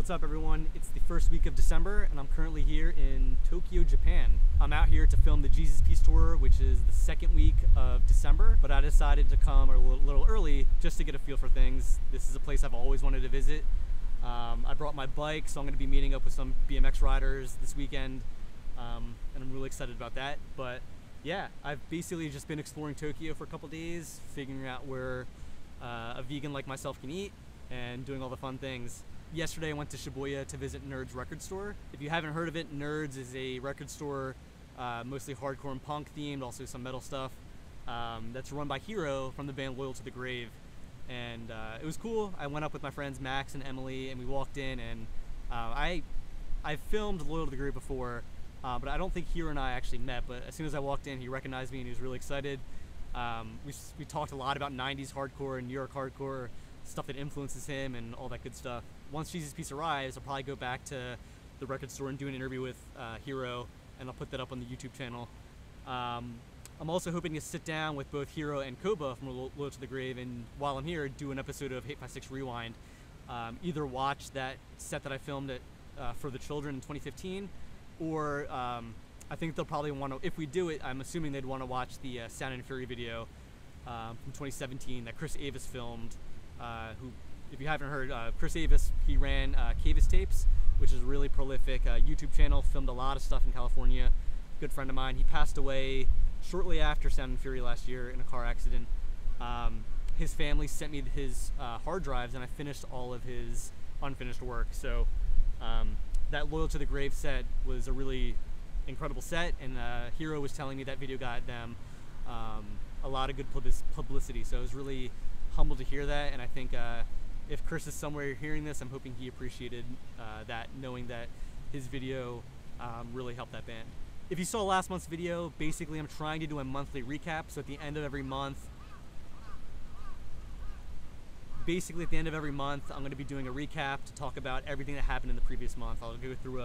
What's up, everyone? It's the first week of December, and I'm currently here in Tokyo, Japan. I'm out here to film the Jesus Piece Tour, which is the second week of December, but I decided to come a little early just to get a feel for things. This is a place I've always wanted to visit. I brought my bike, so I'm going to be meeting up with some BMX riders this weekend, and I'm really excited about that. But yeah, I've basically just been exploring Tokyo for a couple days, figuring out where a vegan like myself can eat, and doing all the fun things. Yesterday I went to Shibuya to visit Nerd's record store. If you haven't heard of it, Nerd's is a record store, mostly hardcore and punk themed, also some metal stuff, that's run by Hiro from the band Loyal to the Grave. And it was cool. I went up with my friends Max and Emily, and we walked in, and I've filmed Loyal to the Grave before, but I don't think Hiro and I actually met. But as soon as I walked in, he recognized me and he was really excited. We talked a lot about 90s hardcore and New York hardcore, stuff that influences him and all that good stuff. Once Jesus Piece arrives, I'll probably go back to the record store and do an interview with Hiro, and I'll put that up on the YouTube channel. I'm also hoping to sit down with both Hiro and Koba from Loyal to the Grave, and while I'm here, do an episode of hate5six Rewind. Either watch that set that I filmed for the children in 2015, or I think they'll probably want to, if we do it, I'm assuming they'd want to watch the Sound and Fury video from 2017 that Chris Avis filmed, who, if you haven't heard, Chris Avis, he ran Cavis Tapes, which is a really prolific YouTube channel, filmed a lot of stuff in California. Good friend of mine. He passed away shortly after Sound and Fury last year in a car accident. His family sent me his hard drives, and I finished all of his unfinished work. So that Loyal to the Grave set was a really incredible set, and Hiro was telling me that video got them a lot of good publicity. So I was really humbled to hear that, and I think if Chris is somewhere hearing this, I'm hoping he appreciated that, knowing that his video really helped that band. If you saw last month's video, basically I'm trying to do a monthly recap. So at the end of every month, I'm going to be doing a recap to talk about everything that happened in the previous month. I'll go through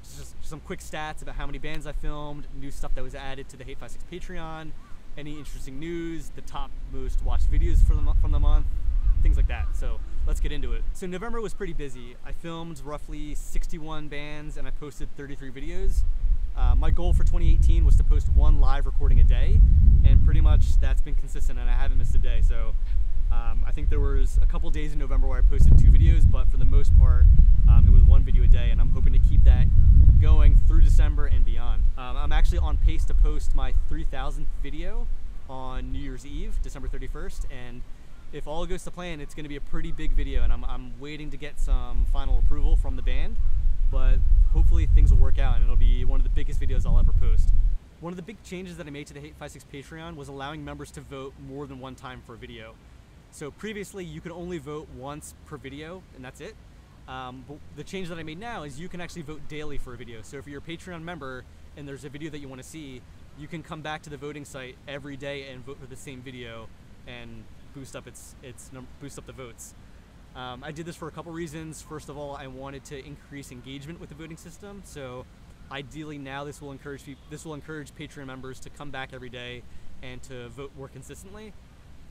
just some quick stats about how many bands I filmed, new stuff that was added to the hate5six Patreon, any interesting news, the top most watched videos from the month, things like that. So let's get into it. So November was pretty busy. I filmed roughly 61 bands and I posted 33 videos. My goal for 2018 was to post one live recording a day, and pretty much that's been consistent, and I haven't missed a day. So I think there was a couple days in November where I posted 2 videos, but for the most part it was 1 video a day, and I'm hoping to keep that going through December and beyond. I'm actually on pace to post my 3,000th video on New Year's Eve, December 31st, and if all goes to plan, it's going to be a pretty big video, and I'm waiting to get some final approval from the band, but hopefully things will work out and it'll be one of the biggest videos I'll ever post. One of the big changes that I made to the hate5six Patreon was allowing members to vote more than one time for a video. So previously you could only vote once per video, and that's it. But the change that I made now is you can actually vote daily for a video. So if you're a Patreon member and there's a video that you want to see, you can come back to the voting site every day and vote for the same video and boost up the votes. I did this for a couple reasons. First of all, I wanted to increase engagement with the voting system. So ideally now this will encourage Patreon members to come back every day and to vote more consistently.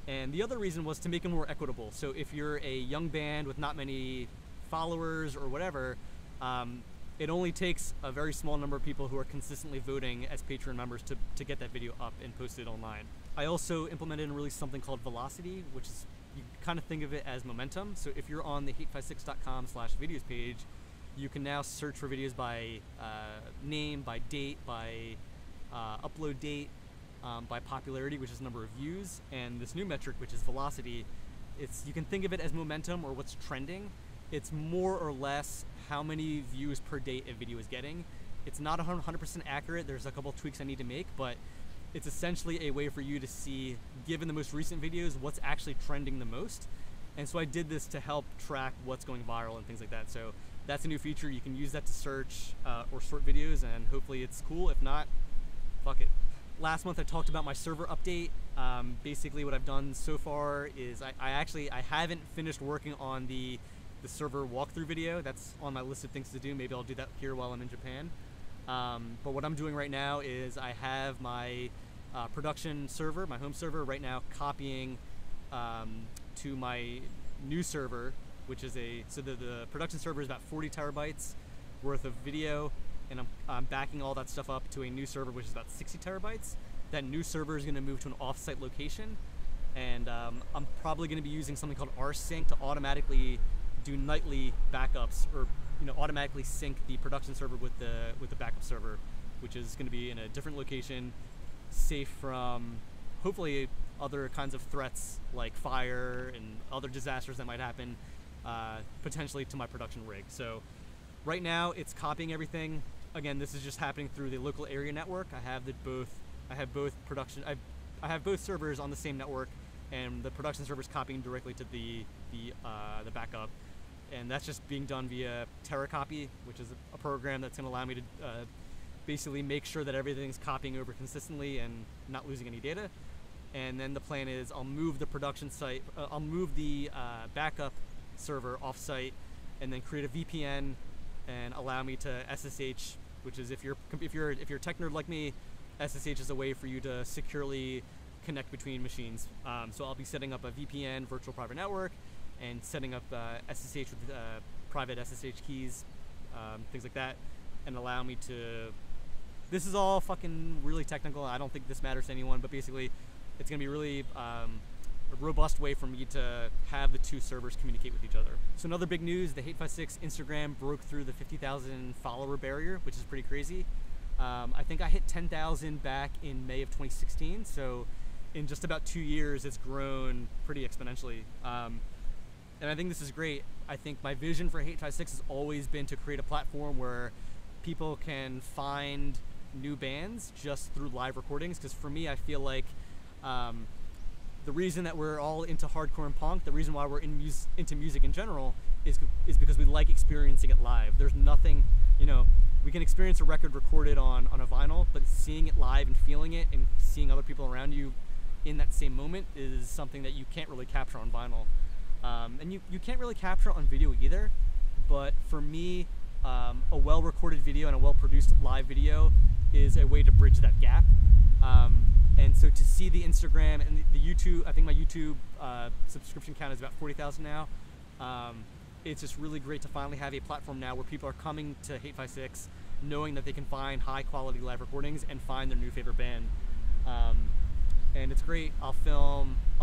And the other reason was to make it more equitable. So if you're a young band with not many followers or whatever, it only takes a very small number of people who are consistently voting as Patreon members to get that video up and posted online. I also implemented and released something called Velocity, which is, you kind of think of it as momentum. So if you're on the hate5six.com/videos page, you can now search for videos by name, by date, by upload date, by popularity, which is number of views, and this new metric, which is velocity. You can think of it as momentum, or what's trending. It's more or less how many views per day a video is getting. It's not 100% accurate. There's a couple tweaks I need to make, but it's essentially a way for you to see, given the most recent videos, what's actually trending the most. And so I did this to help track what's going viral and things like that. So that's a new feature. You can use that to search or sort videos, and hopefully it's cool. If not, fuck it. Last month I talked about my server update. Basically what I've done so far is I haven't finished working on the server walkthrough video. That's on my list of things to do. Maybe I'll do that here while I'm in Japan. But what I'm doing right now is I have my production server, my home server right now, copying to my new server which is the production server is about 40 terabytes worth of video, and I'm backing all that stuff up to a new server which is about 60 terabytes. That new server is going to move to an off-site location, and I'm probably going to be using something called rsync to automatically do nightly backups, or automatically sync the production server with the backup server, which is going to be in a different location, safe from hopefully other kinds of threats like fire and other disasters that might happen potentially to my production rig. So right now it's copying everything. Again, this is just happening through the local area network. I have both servers on the same network, and the production server is copying directly to the backup, and that's just being done via TerraCopy, which is a program that's going to allow me to basically make sure that everything's copying over consistently and not losing any data. And then the plan is I'll move the backup server off-site, and then create a VPN and allow me to SSH, which is if you're a tech nerd like me, SSH is a way for you to securely connect between machines. So I'll be setting up a VPN, virtual private network, and setting up SSH with private SSH keys, things like that, and allow me to. This is all fucking really technical. I don't think this matters to anyone, but basically, it's gonna be really a robust way for me to have the two servers communicate with each other. So another big news: the hate5six Instagram broke through the 50,000 follower barrier, which is pretty crazy. I think I hit 10,000 back in May of 2016. So in just about 2 years, it's grown pretty exponentially. And I think this is great. I think my vision for hate5six has always been to create a platform where people can find new bands just through live recordings. Because for me, I feel like the reason that we're all into hardcore and punk, the reason why we're into music in general, is because we like experiencing it live. There's nothing, we can experience a record recorded on a vinyl, but seeing it live and feeling it and seeing other people around you in that same moment is something that you can't really capture on vinyl. And you can't really capture it on video either, but for me, a well-recorded video and a well-produced live video is a way to bridge that gap. And so to see the Instagram and the YouTube, I think my YouTube subscription count is about 40,000 now. It's just really great to finally have a platform now where people are coming to hate5six knowing that they can find high-quality live recordings and find their new favorite band. And it's great. I'll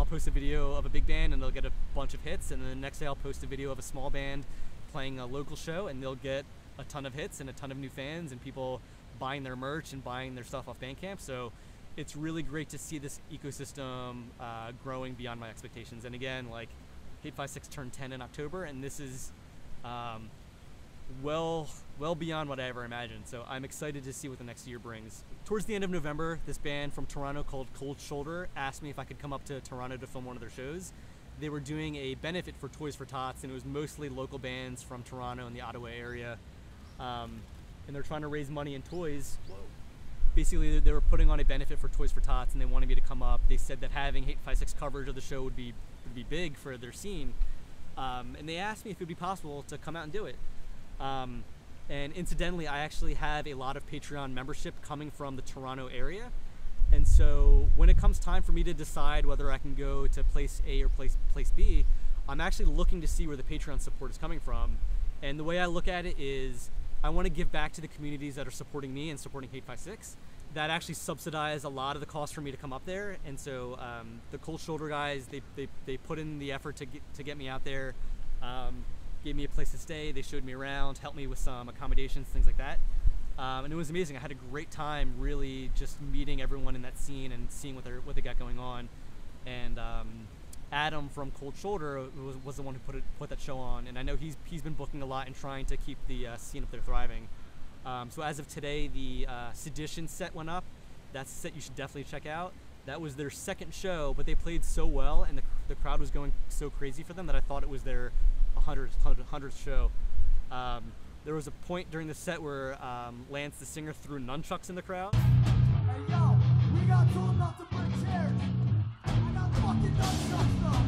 post a video of a big band and they'll get a bunch of hits, and then the next day I'll post a video of a small band playing a local show and they'll get a ton of hits and a ton of new fans and people buying their merch and buying their stuff off Bandcamp. So it's really great to see this ecosystem growing beyond my expectations. And again, like, hate5six turned 10 in October, and this is well beyond what I ever imagined. So I'm excited to see what the next year brings. Towards the end of November, this band from Toronto called Cold Shoulder asked me if I could come up to Toronto to film one of their shows. They were doing a benefit for Toys for Tots, and it was mostly local bands from Toronto and the Ottawa area. And they're trying to raise money in toys. Basically, they were putting on a benefit for Toys for Tots, and they wanted me to come up. They said that having hate5six coverage of the show would be big for their scene. And they asked me if it would be possible to come out and do it. And incidentally, I actually have a lot of Patreon membership coming from the Toronto area. And so when it comes time for me to decide whether I can go to place A or place B, I'm actually looking to see where the Patreon support is coming from. And the way I look at it is I want to give back to the communities that are supporting me and supporting hate5six. That actually subsidize a lot of the cost for me to come up there. And so the Cold Shoulder guys, they put in the effort to get me out there, gave me a place to stay, they showed me around, helped me with some accommodations, things like that. And it was amazing. I had a great time really just meeting everyone in that scene and seeing what they got going on. And Adam from Cold Shoulder was the one who put that show on, and I know he's been booking a lot and trying to keep the scene up there thriving. So as of today, the Sedition set went up. That's a set you should definitely check out. That was their second show, but they played so well and the crowd was going so crazy for them that I thought it was their 100th show. There was a point during the set where Lance, the singer, threw nunchucks in the crowd. Hey yo, we got told not to bring chairs. I got fucking nunchucks though.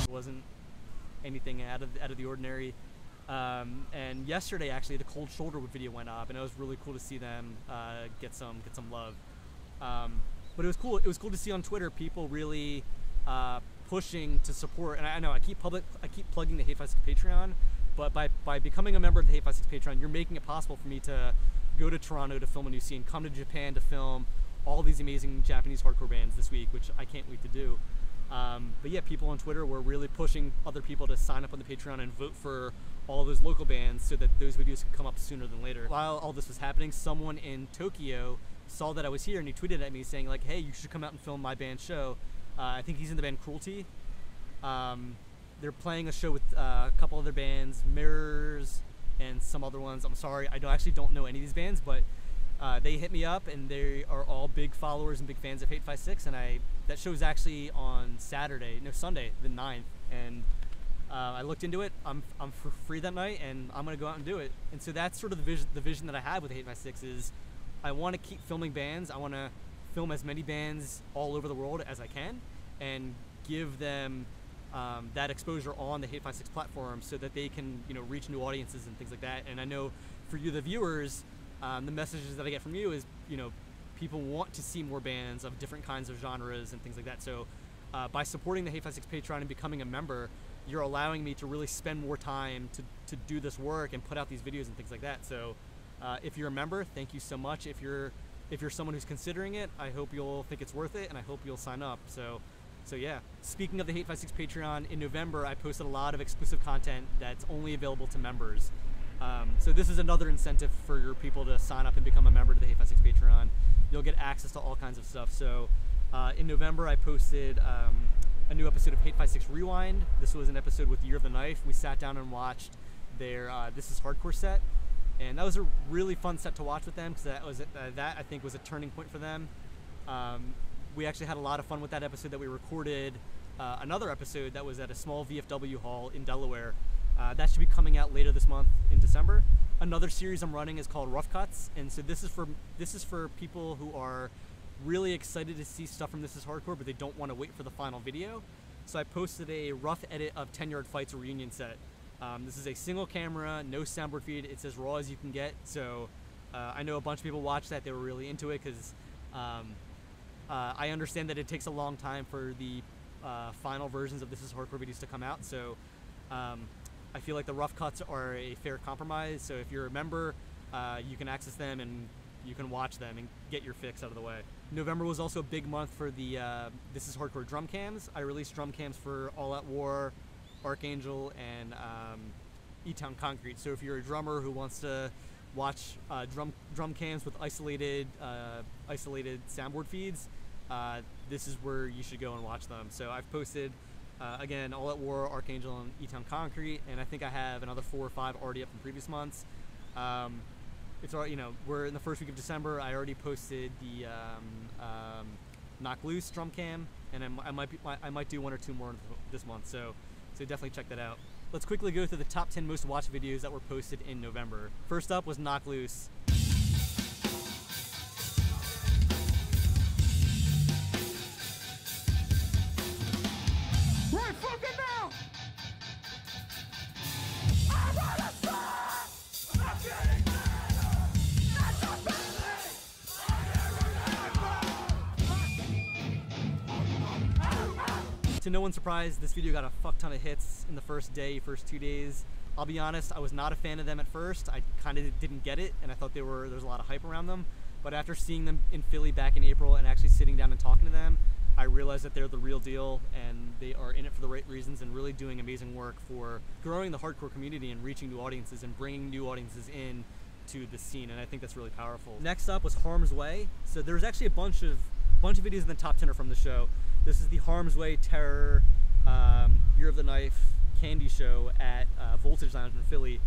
It wasn't anything out of the ordinary. And yesterday, actually, the Cold Shoulder video went up, and it was really cool to see them get some love. But it was cool. It was cool to see on Twitter people really pushing to support. And I know I keep plugging the hate5six Patreon, but by becoming a member of the hate5six Patreon, you're making it possible for me to go to Toronto to film a new scene, come to Japan to film all these amazing Japanese hardcore bands this week, which I can't wait to do. But yeah, people on Twitter were really pushing other people to sign up on the Patreon and vote for all those local bands so that those videos could come up sooner than later. While all this was happening, someone in Tokyo saw that I was here and he tweeted at me saying like, hey, you should come out and film my band's show. I think he's in the band Cruelty. They're playing a show with a couple other bands, Mirrors and some other ones. I'm sorry, I actually don't know any of these bands, but they hit me up and they are all big followers and big fans of hate5six, and that show's actually on Sunday the 9th, and I looked into it. I'm for free that night and I'm gonna go out and do it. And so that's sort of the vision that I have with hate5six is I want to keep filming bands. I want to film as many bands all over the world as I can and give them that exposure on the hate5six platform so that they can, you know, reach new audiences and things like that. And I know for you, the viewers, the messages that I get from you is, you know, people want to see more bands of different kinds of genres and things like that. So by supporting the hate5six Patreon and becoming a member, you're allowing me to really spend more time to do this work and put out these videos and things like that. So if you're a member, thank you so much. If you're someone who's considering it, I hope you'll think it's worth it, and I hope you'll sign up. So yeah. Speaking of the hate5six Patreon, in November I posted a lot of exclusive content that's only available to members. So this is another incentive for your people to sign up and become a member to the hate5six Patreon. You'll get access to all kinds of stuff. So in November I posted a new episode of hate5six Rewind. This was an episode with Year of the Knife. We sat down and watched their This Is Hardcore set, and that was a really fun set to watch with them because that I think was a turning point for them. We actually had a lot of fun with that episode that we recorded. Another episode that was at a small VFW hall in Delaware. That should be coming out later this month in December. Another series I'm running is called Rough Cuts, and so this is for people who are really excited to see stuff from This Is Hardcore, but they don't want to wait for the final video. So I posted a rough edit of 10 Yard Fights, a reunion set. This is a single camera, no soundboard feed. It's as raw as you can get. So I know a bunch of people watched that. They were really into it because I understand that it takes a long time for the final versions of This Is Hardcore videos to come out. So I feel like the rough cuts are a fair compromise. So if you're a member, you can access them and you can watch them and get your fix out of the way. November was also a big month for the This Is Hardcore drum cams. I released drum cams for All Out War, Archangel, and E-Town Concrete. So if you're a drummer who wants to watch drum cams with isolated soundboard feeds, this is where you should go and watch them. So I've posted again All Out War, Archangel, and E-Town Concrete, and I think I have another 4 or 5 already up from previous months. It's already, you know, we're in the first week of December. I already posted the Knock Loose drum cam, and I might do 1 or 2 more this month. So definitely check that out. Let's quickly go through the top 10 most watched videos that were posted in November. First up was Knock Loose. Right fucking now! I wanna stop! I'm getting better! That's a feeling! To no one's surprise, this video got a fuck ton of hits in the first 2 days. I'll be honest, I was not a fan of them at first. I kind of didn't get it, and I thought there was a lot of hype around them. But after seeing them in Philly back in April and actually sitting down and talking to them, I realized that they're the real deal and they are in it for the right reasons and really doing amazing work for growing the hardcore community and reaching new audiences and bringing new audiences in to the scene, and I think that's really powerful. Next up was Harm's Way. So there's actually a bunch of videos in the top 10 are from the show. This is the Harm's Way Terror Year of the Knife Candy show at Voltage Lounge in Philly.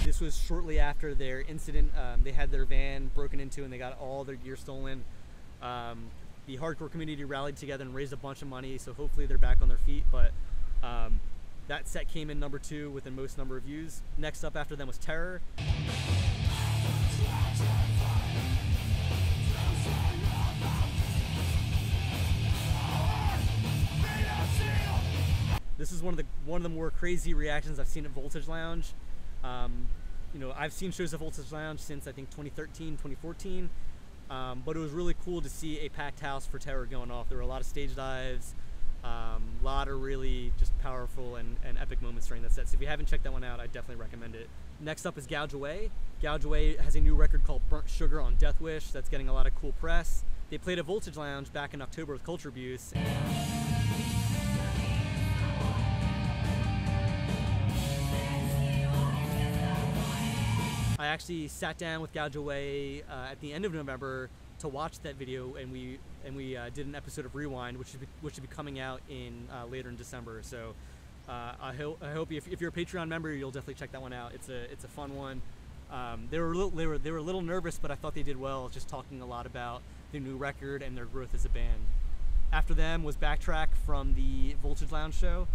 This was shortly after their incident. They had their van broken into and they got all their gear stolen. The hardcore community rallied together and raised a bunch of money, so hopefully they're back on their feet. But that set came in number 2 with the most number of views. Next up after them was Terror. This is one of the more crazy reactions I've seen at Voltage Lounge. You know, I've seen shows at Voltage Lounge since I think 2013, 2014, but it was really cool to see a packed house for Terror going off. There were a lot of stage dives, a lot of really just powerful and epic moments during that set. So if you haven't checked that one out, I definitely recommend it. Next up is Gouge Away. Gouge Away has a new record called Burnt Sugar on Death Wish that's getting a lot of cool press. They played at Voltage Lounge back in October with Culture Abuse. I actually sat down with Gouge Away at the end of November to watch that video, and we did an episode of Rewind, which should be coming out in later in December. So I hope if you're a Patreon member, you'll definitely check that one out. It's a fun one. They were a little nervous, but I thought they did well, just talking a lot about their new record and their growth as a band. After them was Backtrack from the Voltage Lounge show.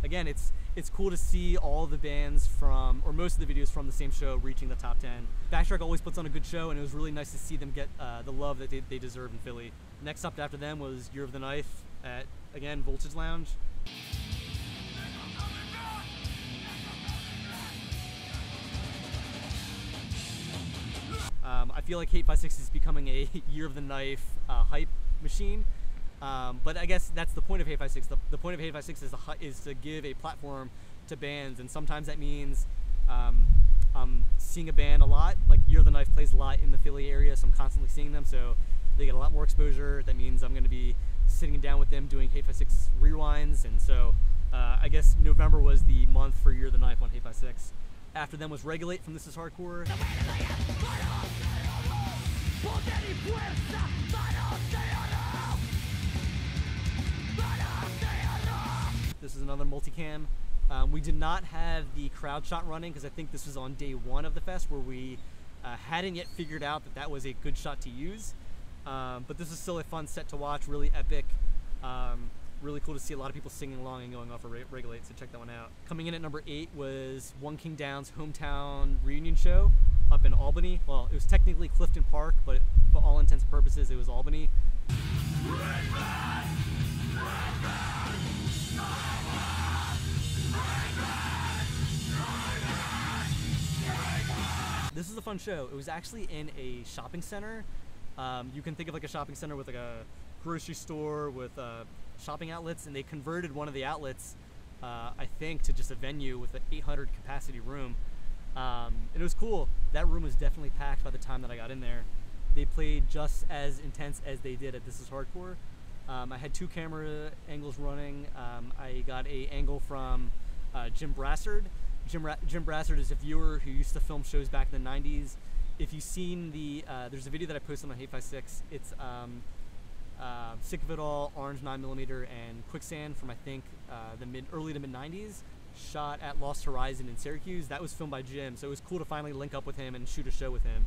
Again, it's cool to see all the bands from, or most of the videos from the same show reaching the top 10. Backtrack always puts on a good show, and it was really nice to see them get the love that they deserve in Philly. Next up after them was Year of the Knife at, again, Voltage Lounge. I feel like hate5six is becoming a Year of the Knife hype machine. But I guess that's the point of hate5six. The point of hate5six is to give a platform to bands, and sometimes that means seeing a band a lot. Like Year of the Knife plays a lot in the Philly area, so I'm constantly seeing them, so they get a lot more exposure. That means I'm going to be sitting down with them doing hate5six rewinds, and so I guess November was the month for Year of the Knife on hate5six. After them was Regulate from This Is Hardcore. This is another multicam. We did not have the crowd shot running because I think this was on day one of the fest, where we hadn't yet figured out that was a good shot to use. But this is still a fun set to watch, really epic. Really cool to see a lot of people singing along and going off of Regulate, so check that one out. Coming in at number 8 was One King Down's hometown reunion show up in Albany. Well, it was technically Clifton Park, but for all intents and purposes, it was Albany. This is a fun show. It was actually in a shopping center. You can think of like a shopping center with like a grocery store with shopping outlets, and they converted one of the outlets, I think, to just a venue with an 800 capacity room. And it was cool. That room was definitely packed by the time that I got in there. They played just as intense as they did at This Is Hardcore. I had 2 camera angles running. I got an angle from Jim Brassard. Jim Brassard is a viewer who used to film shows back in the 90s. If you've seen the, there's a video that I posted on hate5six. It's Sick of It All, Orange 9mm, and Quicksand from I think the early to mid 90s, shot at Lost Horizon in Syracuse. That was filmed by Jim, so it was cool to finally link up with him and shoot a show with him.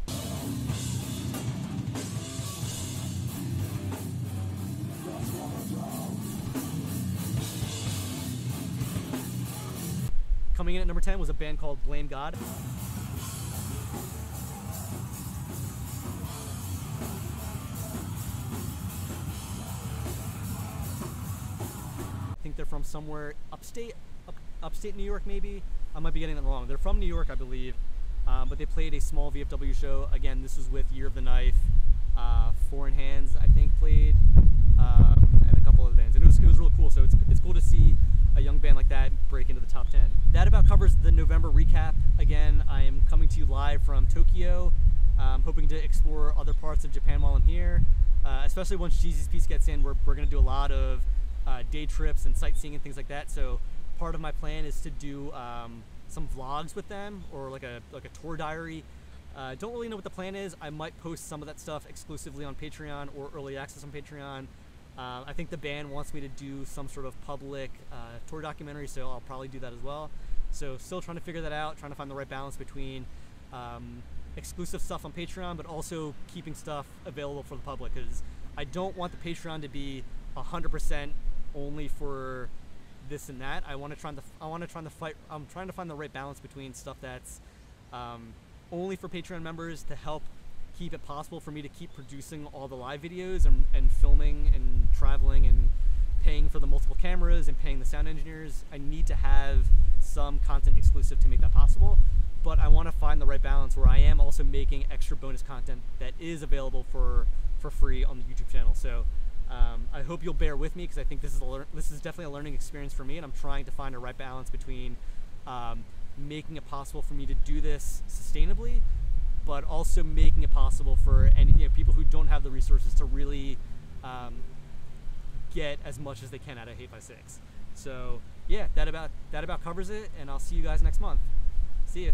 Coming in at number 10 was a band called Blame God. I think they're from somewhere upstate New York, maybe. I might be getting that wrong. They're from New York, I believe, but they played a small VFW show. Again, this was with Year of the Knife, Foreign Hands, I think, played, and a couple other bands. And it was really cool. So it's cool to see a young band like that break into the top 10. That about covers the November recap. Again, I am coming to you live from Tokyo, hoping to explore other parts of Japan while I'm here, especially once Jeezy's piece gets in. We're going to do a lot of day trips and sightseeing and things like that. So part of my plan is to do some vlogs with them, or like a tour diary. Don't really know what the plan is. I might post some of that stuff exclusively on Patreon or early access on Patreon. I think the band wants me to do some sort of public tour documentary, so I'll probably do that as well. So still trying to figure that out, trying to find the right balance between exclusive stuff on Patreon, but also keeping stuff available for the public, because I don't want the Patreon to be 100% only for this and that. I'm trying to find the right balance between stuff that's only for Patreon members to help keep it possible for me to keep producing all the live videos and filming and traveling and paying for the multiple cameras and paying the sound engineers. I need to have some content exclusive to make that possible, but I want to find the right balance where I am also making extra bonus content that is available for free on the YouTube channel. So I hope you'll bear with me, because I think this is definitely a learning experience for me, and I'm trying to find a right balance between making it possible for me to do this sustainably, but also making it possible for any people who don't have the resources to really get as much as they can out of hate5six. So yeah, that about covers it, and I'll see you guys next month. See ya.